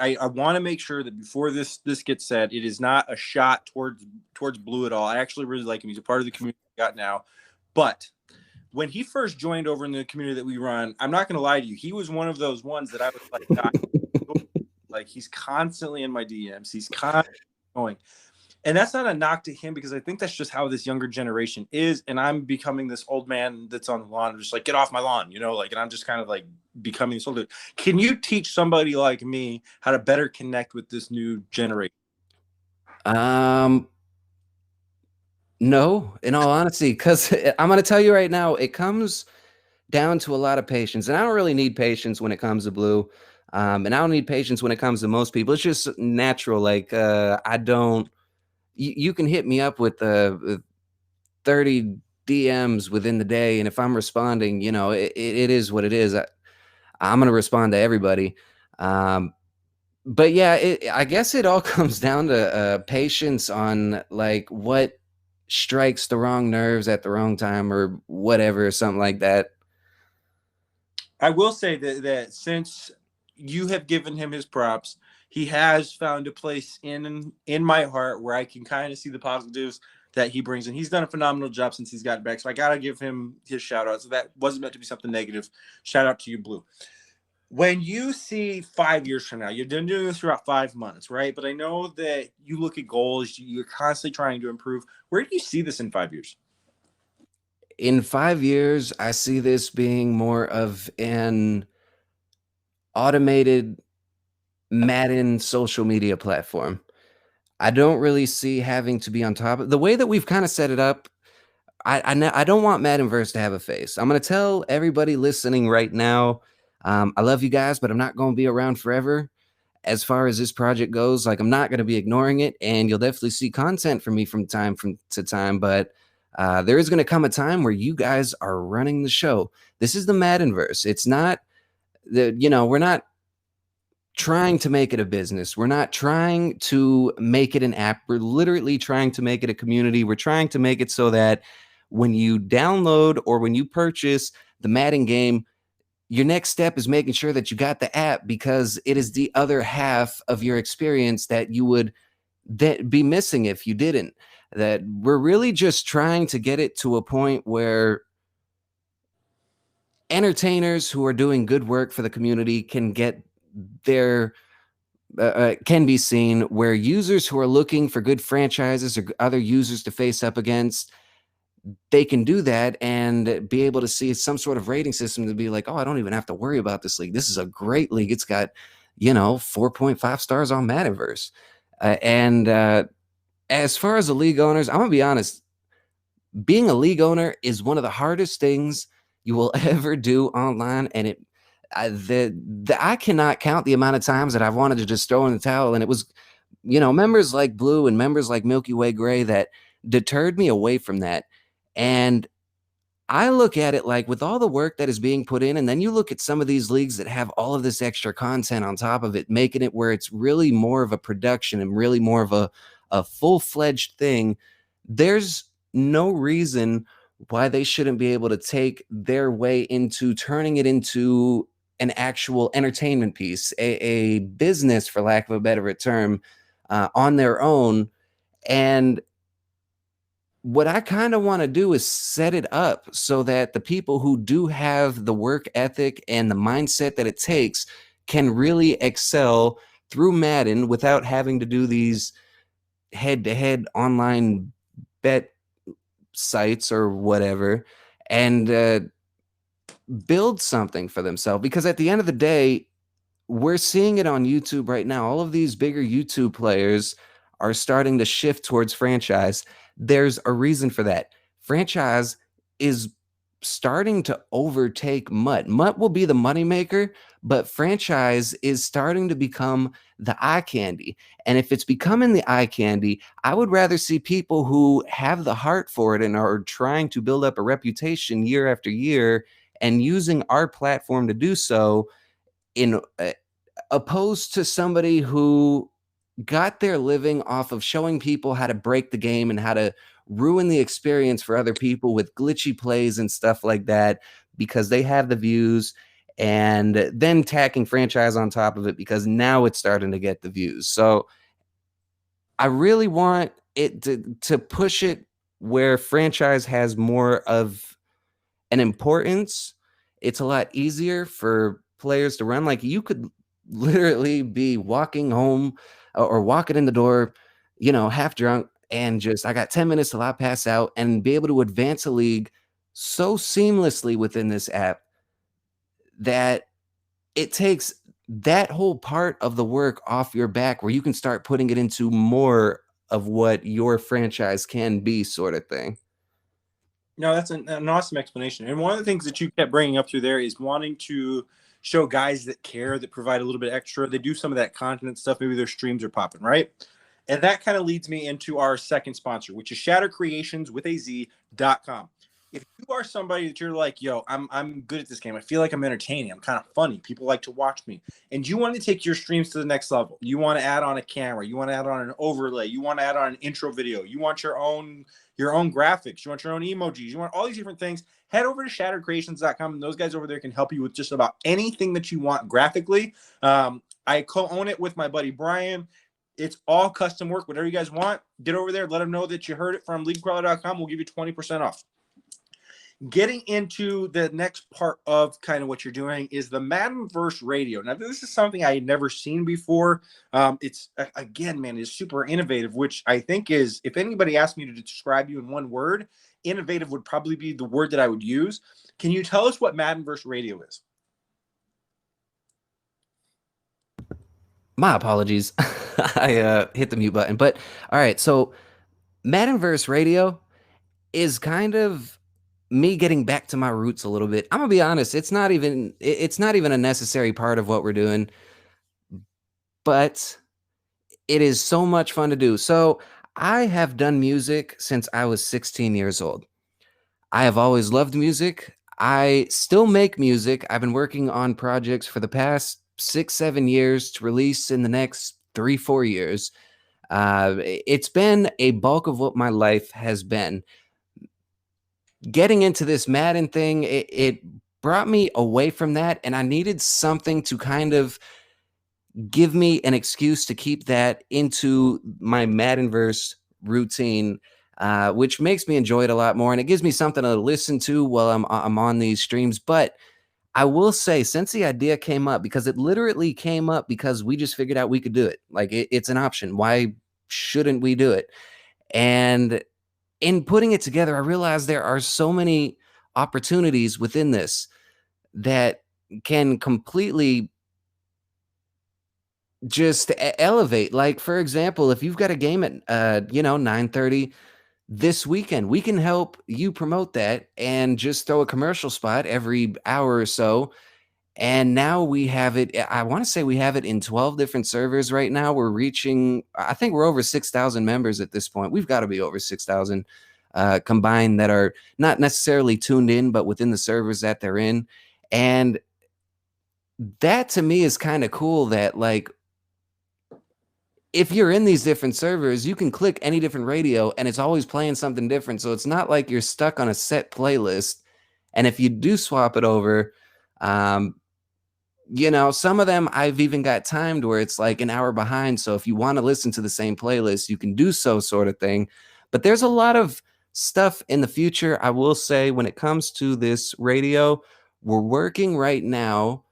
I want to make sure that before this gets said, it is not a shot towards Blue at all. I actually really like him. He's a part of the community we got now. But when he first joined over in the community that we run, I'm not going to lie to you, he was one of those ones that I was like he's constantly in my DMs. He's constantly going. And that's not a knock to him, because I think that's just how this younger generation is. And I'm becoming this old man that's on the lawn. I'm just like, get off my lawn, and I'm just kind of like becoming this older. Can you teach somebody like me how to better connect with this new generation? No, in all honesty, because I'm going to tell you right now, it comes down to a lot of patience. And I don't really need patience when it comes to Blue. And I don't need patience when it comes to most people. It's just natural. Like, I don't. You can hit me up with 30 DMs within the day, and if I'm responding, it is what it is. I'm going to respond to everybody. But yeah, I guess it all comes down to patience on like what strikes the wrong nerves at the wrong time or whatever, or something like that. I will say that since you have given him his props, he has found a place in my heart where I can kind of see the positives that he brings in. He's done a phenomenal job since he's gotten back, so I gotta give him his shout out. So that wasn't meant to be something negative. Shout out to you, Blue. When you see 5 years from now, you're doing this for about 5 months, right? But I know that you look at goals, you're constantly trying to improve. Where do you see this in 5 years? In 5 years, I see this being more of an automated Madden social media platform. I don't really see having to be on top of the way that we've kind of set it up. I don't want MaddenVerse to have a face. I'm gonna tell everybody listening right now, I love you guys, but I'm not going to be around forever. As far as this project goes, like I'm not going to be ignoring it, and you'll definitely see content from me from time to time. But there is going to come a time where you guys are running the show. This is the MaddenVerse. It's not we're not trying to make it a business. We're not trying to make it an app. We're literally trying to make it a community. We're trying to make it so that when you download or when you purchase the Madden game, your next step is making sure that you got the app, because it is the other half of your experience that you would be missing if you didn't. That we're really just trying to get it to a point where entertainers who are doing good work for the community can get their can be seen, where users who are looking for good franchises or other users to face up against, they can do that and be able to see some sort of rating system to be like, oh, I don't even have to worry about this league. This is a great league. It's got 4.5 stars on MaddenVerse. And as far as the league owners, I'm gonna be honest, being a league owner is one of the hardest things you will ever do online. And I cannot count the amount of times that I've wanted to just throw in the towel. And it was, members like Blue and members like Milky Way Gray that deterred me away from that. And I look at it like, with all the work that is being put in, and then you look at some of these leagues that have all of this extra content on top of it, making it where it's really more of a production and really more of a full-fledged thing. There's no reason why they shouldn't be able to take their way into turning it into an actual entertainment piece, a business, for lack of a better term, on their own. And what I kind of want to do is set it up so that the people who do have the work ethic and the mindset that it takes can really excel through Madden without having to do these head-to-head online bet sites or whatever, and build something for themselves. Because at the end of the day, we're seeing it on YouTube right now. All of these bigger YouTube players are starting to shift towards franchise. There's a reason for that. Franchise is starting to overtake MUT. MUT will be the moneymaker, but franchise is starting to become the eye candy. And if it's becoming the eye candy, I would rather see people who have the heart for it and are trying to build up a reputation year after year and using our platform to do so, in opposed to somebody who got their living off of showing people how to break the game and how to ruin the experience for other people with glitchy plays and stuff like that, because they have the views, and then tacking franchise on top of it because now it's starting to get the views. So I really want it to push it where franchise has more of an importance. It's a lot easier for players to run. Like, you could literally be walking home or walking in the door, half drunk, and just, I got 10 minutes till I pass out, and be able to advance a league so seamlessly within this app that it takes that whole part of the work off your back, where you can start putting it into more of what your franchise can be, sort of thing. No, that's an awesome explanation. And one of the things that you kept bringing up through there is wanting to show guys that care, that provide a little bit extra. They do some of that content stuff. Maybe their streams are popping, right? And that kind of leads me into our second sponsor, which is Shatter Creations with AZ.com. if you are somebody that you're like, yo, I'm good at this game. I feel like I'm entertaining. I'm kind of funny. People like to watch me. And you want to take your streams to the next level. You want to add on a camera. You want to add on an overlay. You want to add on an intro video. You want your own graphics. You want your own emojis. You want all these different things. Head over to shattercreations.com, and those guys over there can help you with just about anything that you want graphically. I co-own it with my buddy Brian. It's all custom work. Whatever you guys want, get over there. Let them know that you heard it from leaguecrawler.com. We'll give you 20% off. Getting into the next part of kind of what you're doing is the MaddenVerse radio. Now, this is something I had never seen before. It's, again, man, is super innovative, which I think is, if anybody asked me to describe you in one word, innovative would probably be the word that I would use. Can you tell us what MaddenVerse radio is? My apologies. I hit the mute button. But all right, so MaddenVerse radio is kind of me getting back to my roots a little bit. I'm gonna be honest, it's not even a necessary part of what we're doing, but it is so much fun to do. So I have done music since I was 16 years old. I have always loved music. I still make music. I've been working on projects for the past 6-7 years to release in the next 3-4 years. It's been a bulk of what my life has been. Getting into this Madden thing, it brought me away from that, and I needed something to kind of give me an excuse to keep that into my MaddenVerse routine, which makes me enjoy it a lot more, and it gives me something to listen to while I'm on these streams. But I will say, since the idea came up, because it literally came up because we just figured out we could do it. Like, it's an option. Why shouldn't we do it? And in putting it together, I realized there are so many opportunities within this that can completely just elevate. Like, for example, if you've got a game at 9:30 this weekend, we can help you promote that and just throw a commercial spot every hour or so. And now we have it. I want to say we have it in 12 different servers right now. We're reaching, I think we're over 6,000 members at this point. We've got to be over 6,000 combined that are not necessarily tuned in, but within the servers that they're in. And that to me is kind of cool that, like, if you're in these different servers, you can click any different radio and it's always playing something different. So it's not like you're stuck on a set playlist. And if you do swap it over, some of them I've even got timed where it's like an hour behind. So if you want to listen to the same playlist, you can do so, sort of thing. But there's a lot of stuff in the future. I will say, when it comes to this radio, we're working right now,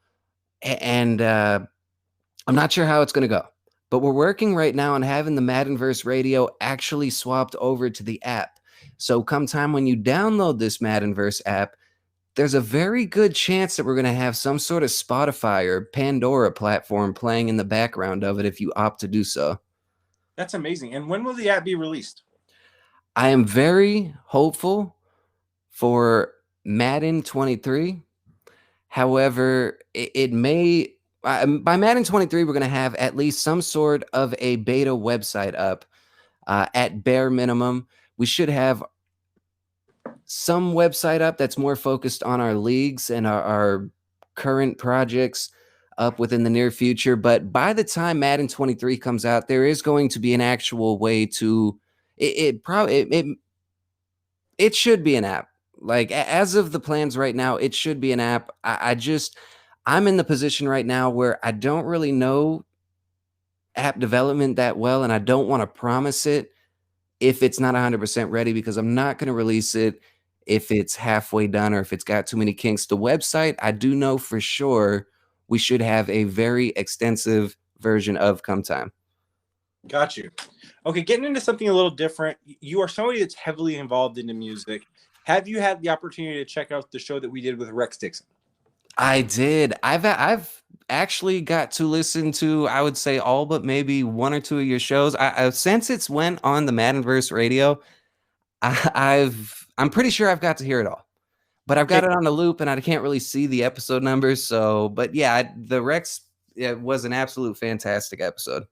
and I'm not sure how it's going to go, but we're working right now on having the MaddenVerse radio actually swapped over to the app. So come time when you download this MaddenVerse app, there's a very good chance that we're going to have some sort of Spotify or Pandora platform playing in the background of it if you opt to do so. That's amazing. And when will the app be released? I am very hopeful for Madden 23. However, it may, by Madden 23, we're going to have at least some sort of a beta website up. At bare minimum, we should have some website up that's more focused on our leagues and our current projects up within the near future. But by the time Madden 23 comes out, there is going to be an actual way to it should be an app. Like, as of the plans right now, it should be an app. I'm in the position right now where I don't really know app development that well, and I don't want to promise it if it's not 100% ready, because I'm not going to release it if it's halfway done or if it's got too many kinks. The website, I do know for sure we should have a very extensive version of come time. Got you. Okay, getting into something a little different. You are somebody that's heavily involved in the music. Have you had the opportunity to check out the show that we did with Rex Dixon? I did. I've actually got to listen to, I would say, all but maybe one or two of your shows. Since it's went on the MaddenVerse radio, I'm pretty sure I've got to hear it all. But I've got it on the loop, and I can't really see the episode numbers. So, but yeah, the Rex, it was an absolute fantastic episode.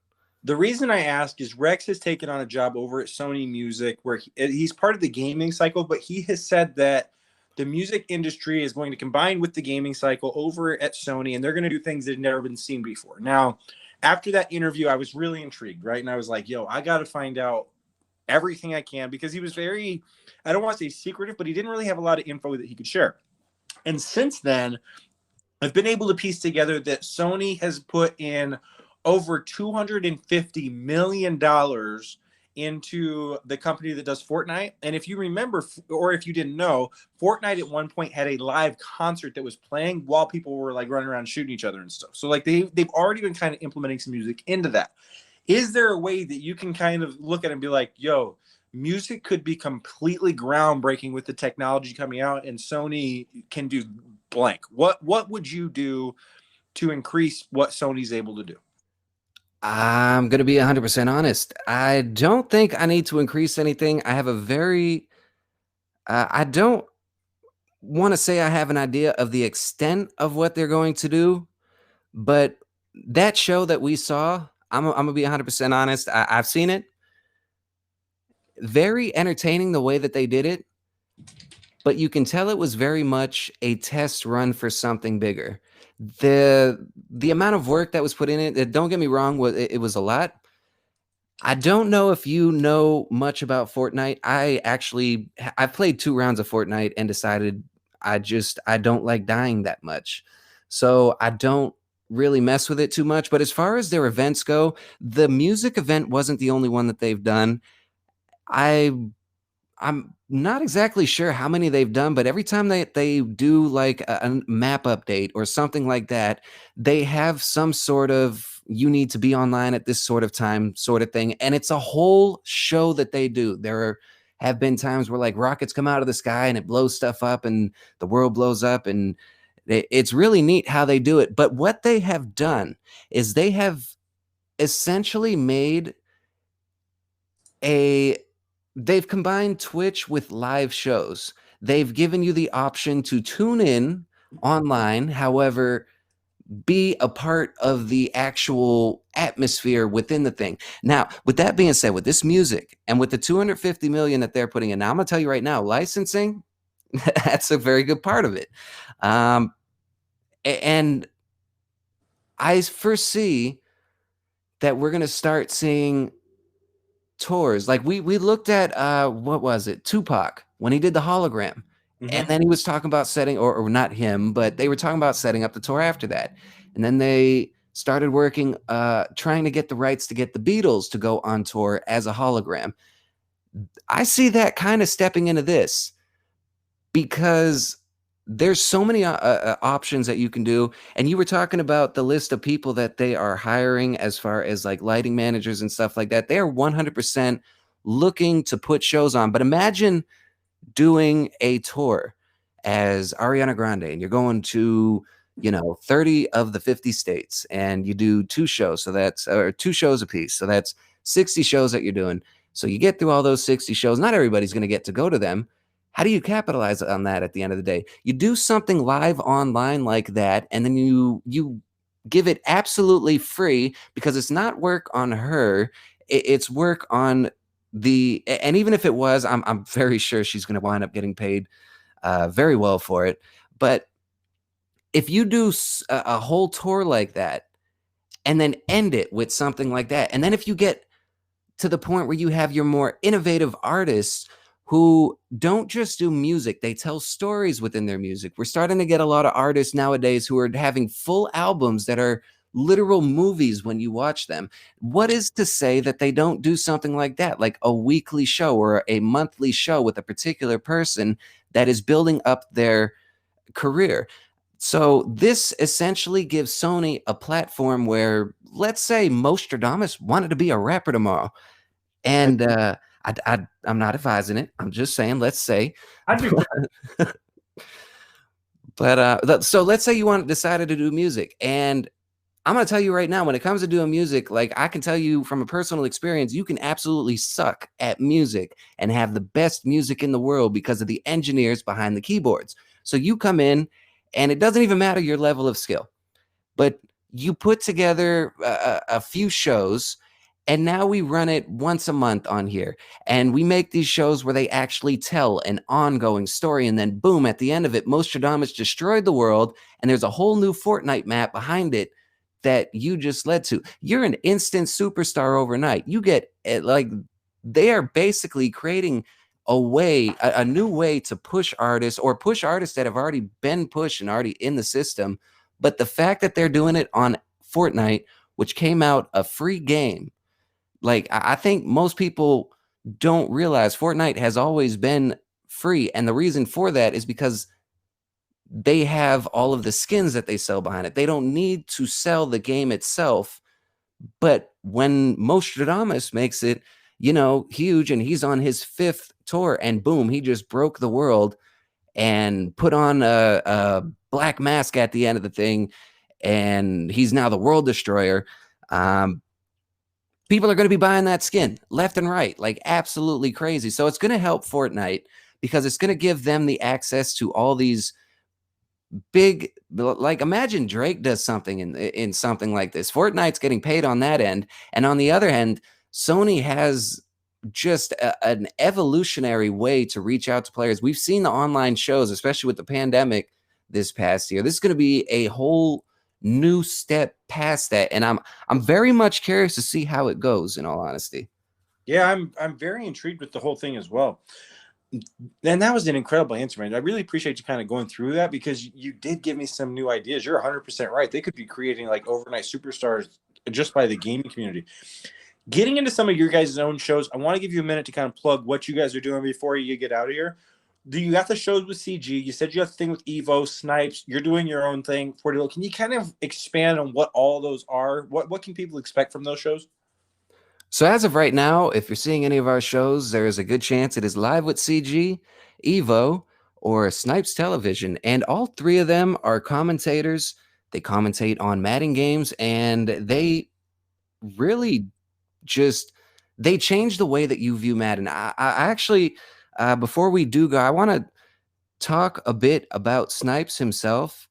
The reason I ask is Rex has taken on a job over at Sony Music where he's part of the gaming cycle, but he has said that the music industry is going to combine with the gaming cycle over at Sony, and they're going to do things that have never been seen before. Now, after that interview, I was really intrigued, right? And I was like, yo, I got to find out everything I can, because he was very, I don't want to say secretive, but he didn't really have a lot of info that he could share. And since then, I've been able to piece together that Sony has put in over $250 million into the company that does Fortnite. And if you remember, or if you didn't know, Fortnite at one point had a live concert that was playing while people were like running around shooting each other and stuff. So like they've already been kind of implementing some music into that. Is there a way that you can kind of look at it and be like, yo, music could be completely groundbreaking with the technology coming out, and Sony can do blank? What would you do to increase what Sony's able to do? I'm going to be 100% honest. I don't think I need to increase anything. I have a very, I don't want to say I have an idea of the extent of what they're going to do, but that show that we saw, I'm going to be 100% honest. I've seen it. Very entertaining the way that they did it, but you can tell it was very much a test run for something bigger. The amount of work that was put in it, don't get me wrong, it was a lot. I don't know if you know much about Fortnite. I played 2 rounds of Fortnite and decided I don't like dying that much. So I don't really mess with it too much. But as far as their events go, the music event wasn't the only one that they've done. I'm not exactly sure how many they've done, but every time they do like a map update or something like that, they have some sort of you need to be online at this sort of time sort of thing. And it's a whole show that they do. Have been times where like rockets come out of the sky and it blows stuff up and the world blows up, and it's really neat how they do it. But what they have done is they have essentially made they've combined Twitch with live shows. They've given you the option to tune in online, however, be a part of the actual atmosphere within the thing. Now, with that being said, with this music and with the 250 million that they're putting in, now I'm going to tell you right now, licensing, that's a very good part of it. And I foresee that we're going to start seeing tours. Like we looked at what was it, Tupac, when he did the hologram. And then he was talking about setting, or not him, but they were talking about setting up the tour after that. And then they started working, trying to get the rights to get the Beatles to go on tour as a hologram. I see that kind of stepping into this because there's so many options that you can do. And you were talking about the list of people that they are hiring as far as like lighting managers and stuff like that. They are 100% looking to put shows on. But imagine doing a tour as Ariana Grande, and you're going to, 30 of the 50 states, and you do 2 shows. So that's, or 2 shows a piece. So that's 60 shows that you're doing. So you get through all those 60 shows. Not everybody's going to get to go to them. How do you capitalize on that at the end of the day? You do something live online like that, and then you give it absolutely free, because it's not work on her. It's work on and even if it was, I'm very sure she's going to wind up getting paid very well for it. But if you do a whole tour like that and then end it with something like that, and then if you get to the point where you have your more innovative artists who don't just do music, they tell stories within their music. We're starting to get a lot of artists nowadays who are having full albums that are literal movies when you watch them. What is to say that they don't do something like that, like a weekly show or a monthly show with a particular person that is building up their career? So this essentially gives Sony a platform where, let's say, Mostradamus wanted to be a rapper tomorrow. And I'm not advising it. I'm just saying, let's say. But so let's say you decided to do music, and I'm going to tell you right now, when it comes to doing music, like I can tell you from a personal experience, you can absolutely suck at music and have the best music in the world because of the engineers behind the keyboards. So you come in, and it doesn't even matter your level of skill, but you put together a few shows, And now we run it once a month on here. And we make these shows where they actually tell an ongoing story. And then, boom, at the end of it, Mostradamus destroyed the world. And there's a whole new Fortnite map behind it that you just led to. You're an instant superstar overnight. You get like, they are basically creating a new way to push artists, or push artists that have already been pushed and already in the system. But the fact that they're doing it on Fortnite, which came out a free game, like, I think most people don't realize Fortnite has always been free. And the reason for that is because they have all of the skins that they sell behind it. They don't need to sell the game itself. But when Mostradamus makes it, huge, and he's on his 5th tour, and boom, he just broke the world and put on a black mask at the end of the thing, and he's now the world destroyer. People are going to be buying that skin left and right, like absolutely crazy. So it's going to help Fortnite because it's going to give them the access to all these big, like, imagine Drake does something in something like this. Fortnite's getting paid on that end. And on the other end, Sony has just an evolutionary way to reach out to players. We've seen the online shows, especially with the pandemic this past year. This is going to be a whole new step past that, and I'm very much curious to see how it goes, in all honesty. Yeah, I'm very intrigued with the whole thing as well. And that was an incredible answer, man. I really appreciate you kind of going through that, because you did give me some new ideas. You're 100% right. They could be creating like overnight superstars just by the gaming community. Getting into some of your guys' own shows, I want to give you a minute to kind of plug what you guys are doing before you get out of here. Do you got the shows with CG? You said you have the thing with Evo, Snipes. You're doing your own thing. 40 Low. Can you kind of expand on what all those are? What can people expect from those shows? So as of right now, if you're seeing any of our shows, there is a good chance it is live with CG, Evo, or Snipes Television. And all 3 of them are commentators. They commentate on Madden games, and they really just, they change the way that you view Madden. I actually, before we do go, I want to talk a bit about Snipes himself,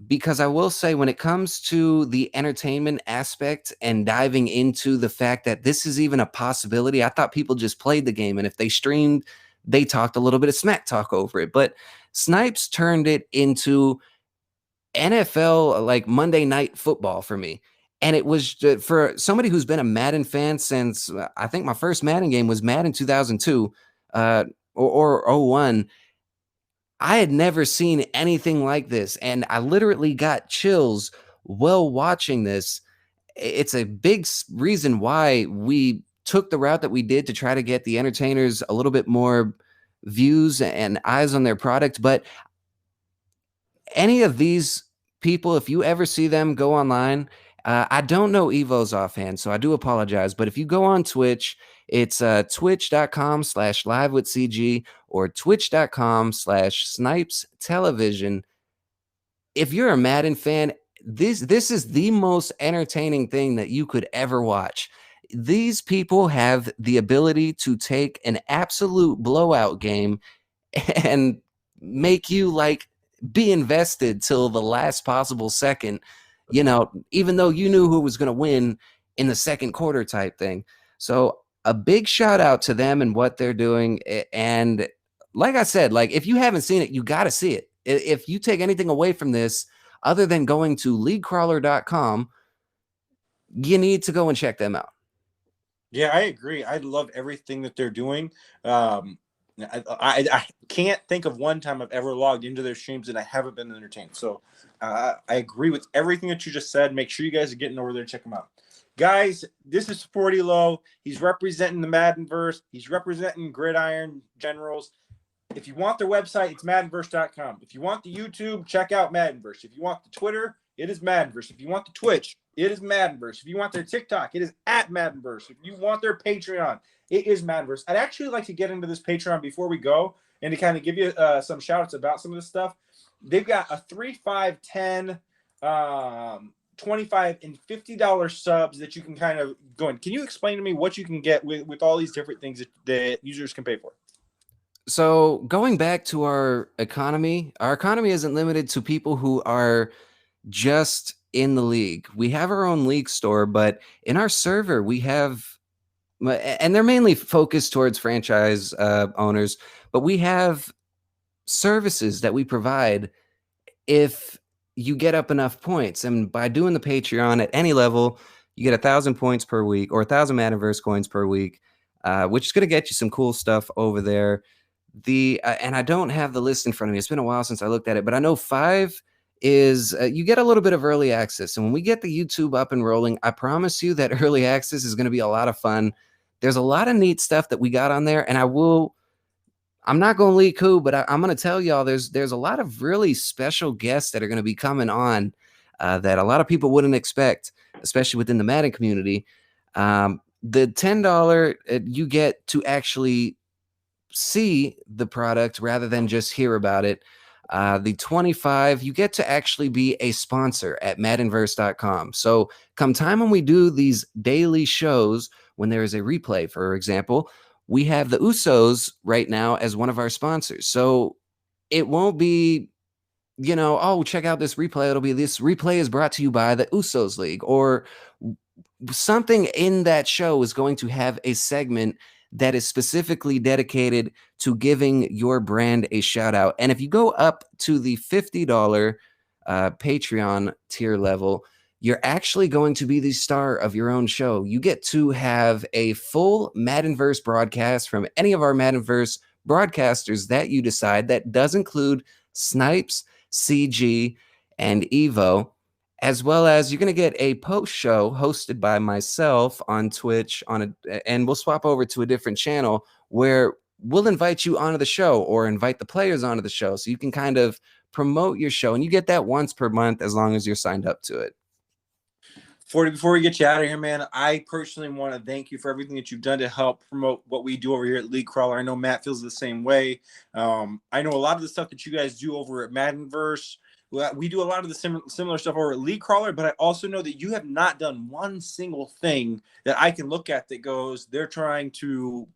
because I will say, when it comes to the entertainment aspect and diving into the fact that this is even a possibility, I thought people just played the game, and if they streamed, they talked a little bit of smack talk over it. But Snipes turned it into NFL, like Monday Night Football for me. And it was, for somebody who's been a Madden fan since, I think my first Madden game was Madden 2002 or 01. I had never seen anything like this, and I literally got chills while watching this. It's a big reason why we took the route that we did, to try to get the entertainers a little bit more views and eyes on their product. But any of these people, if you ever see them go online, I don't know Evo's offhand, so I do apologize. But if you go on Twitch, it's twitch.com/live with CG or twitch.com/snipes television. If you're a Madden fan, this is the most entertaining thing that you could ever watch. These people have the ability to take an absolute blowout game and make you like be invested till the last possible second, even though you knew who was going to win in the second quarter type thing. So a big shout out to them and what they're doing. And like I said, like, if you haven't seen it, you got to see it. If you take anything away from this other than going to leaguecrawler.com, you need to go and check them out. Yeah, I agree. I love everything that they're doing. I can't think of one time I've ever logged into their streams and I haven't been entertained. So I agree with everything that you just said. Make sure you guys are getting over there and check them out. Guys, this is 40 Lohh. He's representing the MaddenVerse. He's representing Gridiron Generals. If you want their website, it's MaddenVerse.com. If you want the YouTube, check out MaddenVerse. If you want the Twitter, it is MaddenVerse. If you want the Twitch, it is MaddenVerse. If you want their TikTok, it is at MaddenVerse. If you want their Patreon, it is MaddenVerse. I'd actually like to get into this Patreon before we go and to kind of give you some shout outs about some of this stuff. They've got a 3, 5, 10, 25 and $50 subs that you can kind of go in. Can you explain to me what you can get with all these different things that users can pay for? So going back to our economy isn't limited to people who are just in the league. We have our own league store, but in our server, we have, and they're mainly focused towards franchise owners, but we have services that we provide if you get up enough points. And by doing the Patreon at any level, you get 1,000 points per week or 1,000 MaddenVerse coins per week, which is going to get you some cool stuff over there. And I don't have the list in front of me. It's been a while since I looked at it, but I know 5 is you get a little bit of early access. And when we get the YouTube up and rolling, I promise you that early access is going to be a lot of fun. There's a lot of neat stuff that we got on there, and I'm not going to leak who, but I'm going to tell y'all there's a lot of really special guests that are going to be coming on that a lot of people wouldn't expect, especially within the Madden community. The $10, you get to actually see the product rather than just hear about it. The 25, you get to actually be a sponsor at MaddenVerse.com. So come time when we do these daily shows, when there is a replay, for example, we have the Usos right now as one of our sponsors. So it won't be, oh, check out this replay. It'll be this replay is brought to you by the Usos League, or something in that show is going to have a segment that is specifically dedicated to giving your brand a shout out. And if you go up to the $50 Patreon tier level, you're actually going to be the star of your own show. You get to have a full MaddenVerse broadcast from any of our MaddenVerse broadcasters that you decide. That does include Snipes, CG, and Evo, as well as you're going to get a post show hosted by myself on Twitch and we'll swap over to a different channel where we'll invite you onto the show or invite the players onto the show so you can kind of promote your show, and you get that once per month as long as you're signed up to it. 40, before we get you out of here, man, I personally want to thank you for everything that you've done to help promote what we do over here at League Crawler. I know Matt feels the same way. I know a lot of the stuff that you guys do over at MaddenVerse. We do a lot of the similar stuff over at League Crawler, but I also know that you have not done one single thing that I can look at that goes, they're trying to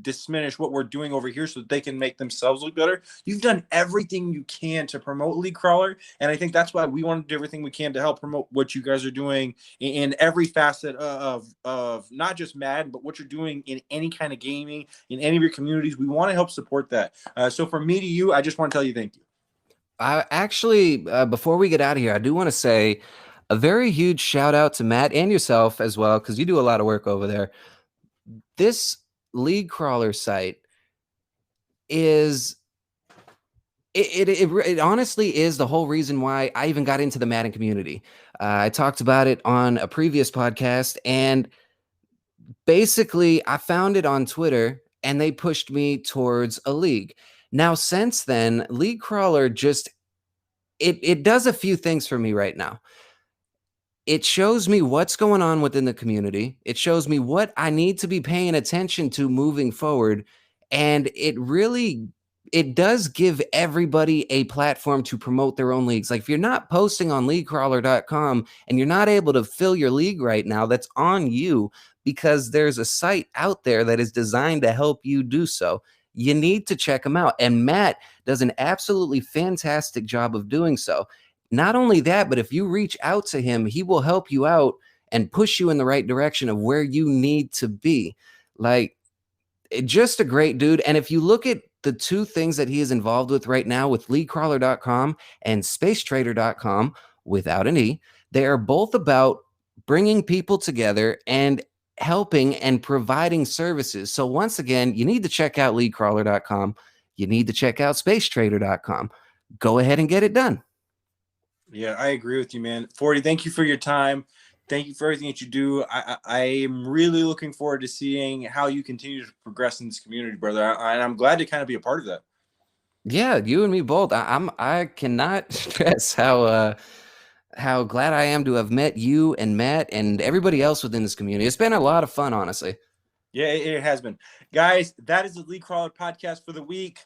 diminish what we're doing over here so that they can make themselves look better. You've done everything you can to promote League Crawler, and I think that's why we want to do everything we can to help promote what you guys are doing in every facet of not just Madden, but what you're doing in any kind of gaming, in any of your communities. We want to help support that. So from me to you, I just want to tell you thank you. I actually, before we get out of here, I do want to say a very huge shout out to Matt and yourself as well, because you do a lot of work over there. This League Crawler site is it honestly is the whole reason why I even got into the Madden community. I talked about it on a previous podcast, and basically I found it on Twitter and they pushed me towards a league. Now, since then, League Crawler just it does a few things for me right now. It shows me what's going on within the community. It shows me what I need to be paying attention to moving forward. And it does give everybody a platform to promote their own leagues. Like if you're not posting on leaguecrawler.com and you're not able to fill your league right now, that's on you, because there's a site out there that is designed to help you do so. You need to check them out. And Matt does an absolutely fantastic job of doing so. Not only that, but if you reach out to him, he will help you out and push you in the right direction of where you need to be. Like, just a great dude. And if you look at the two things that he is involved with right now with leaguecrawler.com and spacetrader.com without an E, they are both about bringing people together and helping and providing services. So once again, you need to check out leaguecrawler.com. You need to check out spacetrader.com. Go ahead and get it done. Yeah, I agree with you, man. 40, thank you for your time. Thank you for everything that you do. I am really looking forward to seeing how you continue to progress in this community, brother. And I'm glad to kind of be a part of that. Yeah, you and me both. I cannot stress how glad I am to have met you and Matt and everybody else within this community. It's been a lot of fun, honestly. Yeah, it has been. Guys, that is the League Crawler podcast for the week.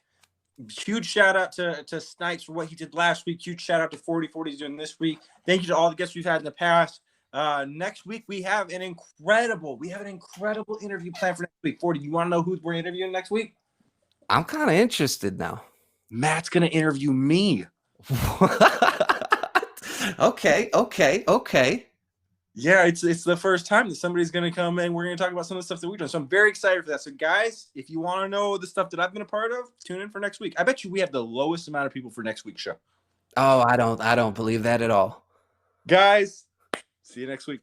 Huge shout out to Snipes for what he did last week. Huge shout out to 40 he's doing this week. Thank you to all the guests we've had in the past. Next week we have an incredible interview planned for next week. 40, you want to know who we're interviewing next week? I'm kind of interested now. Matt's gonna interview me. What? Okay. Yeah, it's the first time that somebody's going to come and we're going to talk about some of the stuff that we've done. So I'm very excited for that. So guys, if you want to know the stuff that I've been a part of, tune in for next week. I bet you we have the lowest amount of people for next week's show. Oh, I don't believe that at all. Guys, see you next week.